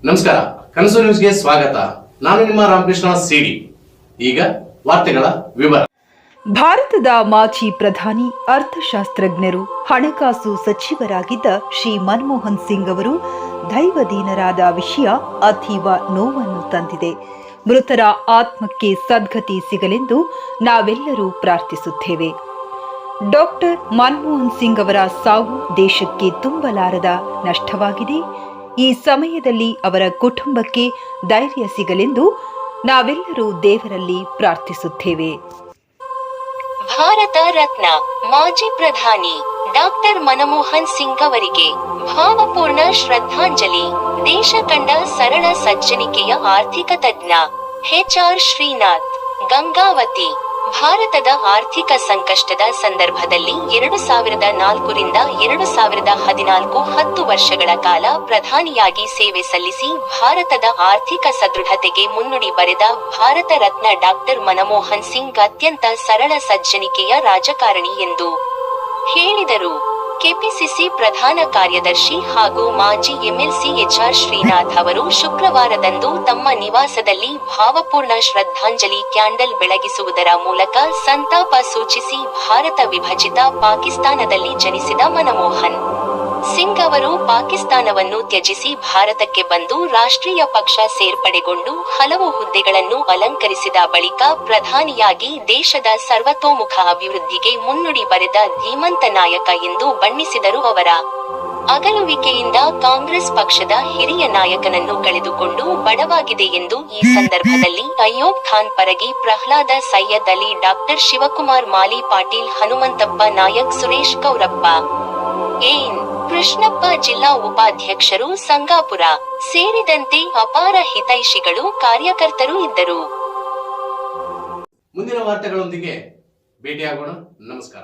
ನಮಸ್ಕಾರ, ಕನಸು ನ್ಯೂಸ್ಗೆ ಸ್ವಾಗತ. ನಾನು ನಿಮ್ಮ ರಾಮಕೃಷ್ಣ ಸಿಡಿ. ಈಗ ವಾರ್ತೆಗಳ ವಿವರ. ಭಾರತದ ಮಾಜಿ ಪ್ರಧಾನಿ, ಅರ್ಥಶಾಸ್ತ್ರಜ್ಞರು, ಹಣಕಾಸು ಸಚಿವರಾಗಿದ್ದ ಶ್ರೀ ಮನಮೋಹನ್ ಸಿಂಗ್ ಅವರು ದೈವದೀನರಾದ ವಿಷಯ ಅತೀವ ನೋವನ್ನು ತಂದಿದೆ. ಮೃತರ ಆತ್ಮಕ್ಕೆ ಸದ್ಗತಿ ಸಿಗಲೆಂದು ನಾವೆಲ್ಲರೂ ಪ್ರಾರ್ಥಿಸುತ್ತೇವೆ. ಡಾಕ್ಟರ್ ಮನಮೋಹನ್ ಸಿಂಗ್ ಅವರ ಸಾವು ದೇಶಕ್ಕೆ ತುಂಬಲಾರದ ನಷ್ಟವಾಗಿದೆ. ಈ ಸಮಯದಲ್ಲಿ ಅವರ ಕುಟುಂಬಕ್ಕೆ ಧೈರ್ಯ ಸಿಗಲೆಂದು ನಾವೆಲ್ಲರೂ ದೇವರಲ್ಲಿ ಪ್ರಾರ್ಥಿಸುತ್ತೇವೆ. ಭಾರತ ರತ್ನ ಮಾಜಿ ಪ್ರಧಾನಿ ಡಾಕ್ಟರ್ ಮನಮೋಹನ್ ಸಿಂಗ್ ಅವರಿಗೆ ಭಾವಪೂರ್ಣ ಶ್ರದ್ಧಾಂಜಲಿ. ದೇಶ ಕಂಡ ಸರಳ ಸಜ್ಜನಿಕೆಯ ಆರ್ಥಿಕ ತಜ್ಞ ಎಚ್.ಆರ್. ಶ್ರೀನಾಥ್. ಗಂಗಾವತಿ. ಭಾರತದ ಆರ್ಥಿಕ ಸಂಕಷ್ಟದ ಸಂದರ್ಭದಲ್ಲಿ 2004 ರಿಂದ 2014 10 ವರ್ಷಗಳ ಕಾಲ ಪ್ರಧಾನಿಯಾಗಿ ಸೇವೆ ಸಲ್ಲಿಸಿ ಭಾರತದ ಆರ್ಥಿಕ ಸದೃಢತೆಗೆ ಮುನ್ನುಡಿ ಬರೆದ ಭಾರತ ರತ್ನ ಡಾಕ್ಟರ್ ಮನಮೋಹನ್ ಸಿಂಗ್ ಅತ್ಯಂತ ಸರಳ ಸಜ್ಜನಿಕೆಯ ರಾಜಕಾರಣಿ ಎಂದು ಹೇಳಿದರು. ಕೆಪಿಸಿಸಿ ಪ್ರಧಾನ ಕಾರ್ಯದರ್ಶಿ ಹಾಗೂ ಮಾಜಿ ಎಂಎಲ್ಸಿ ಎಚ್.ಆರ್. ಶ್ರೀನಾಥ್ ಅವರು ಶುಕ್ರವಾರದಂದು ತಮ್ಮ ನಿವಾಸದಲ್ಲಿ ಭಾವಪೂರ್ಣ ಶ್ರದ್ಧಾಂಜಲಿ ಕ್ಯಾಂಡಲ್ ಬೆಳಗಿಸುವುದರ ಮೂಲಕ ಸಂತಾಪ ಸೂಚಿಸಿ ಭಾರತ ವಿಭಜಿತ ಪಾಕಿಸ್ತಾನದಲ್ಲಿ ಜನಿಸಿದ ಮನಮೋಹನ್ ಸಿಂಗ್ ಅವರು ಪಾಕಿಸ್ತಾನವನ್ನು ತ್ಯಜಿಸಿ ಭಾರತಕ್ಕೆ ಬಂದು ರಾಷ್ಟ್ರೀಯ ಪಕ್ಷ ಸೇರ್ಪಡೆಗೊಂಡು ಹಲವು ಹುದ್ದೆಗಳನ್ನು ಅಲಂಕರಿಸಿದ ಬಳಿಕ ಪ್ರಧಾನಿಯಾಗಿ ದೇಶದ ಸರ್ವತೋಮುಖ ಅಭಿವೃದ್ಧಿಗೆ ಮುನ್ನುಡಿ ಬರೆದ ಧೀಮಂತ ನಾಯಕ ಎಂದು ಬಣ್ಣಿಸಿದರು. ಅವರ ಅಗಲುವಿಕೆಯಿಂದ ಕಾಂಗ್ರೆಸ್ ಪಕ್ಷದ ಹಿರಿಯ ನಾಯಕನನ್ನು ಕಳೆದುಕೊಂಡು ಬಡವಾಗಿದೆ ಎಂದು ಈ ಸಂದರ್ಭದಲ್ಲಿ ಅಯ್ಯೂಬ್ ಖಾನ್ ಪರಗಿ, ಪ್ರಹ್ಲಾದ ಸೈಯದ್ ಅಲಿ, ಡಾಕ್ಟರ್ ಶಿವಕುಮಾರ್ ಮಾಲಿ, ಪಾಟೀಲ್ ಹನುಮಂತಪ್ಪ ನಾಯಕ್, ಸುರೇಶ್ ಗೌರಪ್ಪ, ಎನ್. ಕೃಷ್ಣಪ್ಪ, ಜಿಲ್ಲಾ ಉಪಾಧ್ಯಕ್ಷರು, ಸಂಗಾಪುರ ಸೇರಿದಂತೆ ಅಪಾರ ಹಿತೈಷಿಗಳು, ಕಾರ್ಯಕರ್ತರು ಇದ್ದರು. ಮುಂದಿನ ವಾರ್ತೆಗಳೊಂದಿಗೆ ಭೇಟಿಯಾಗೋಣ. ನಮಸ್ಕಾರ.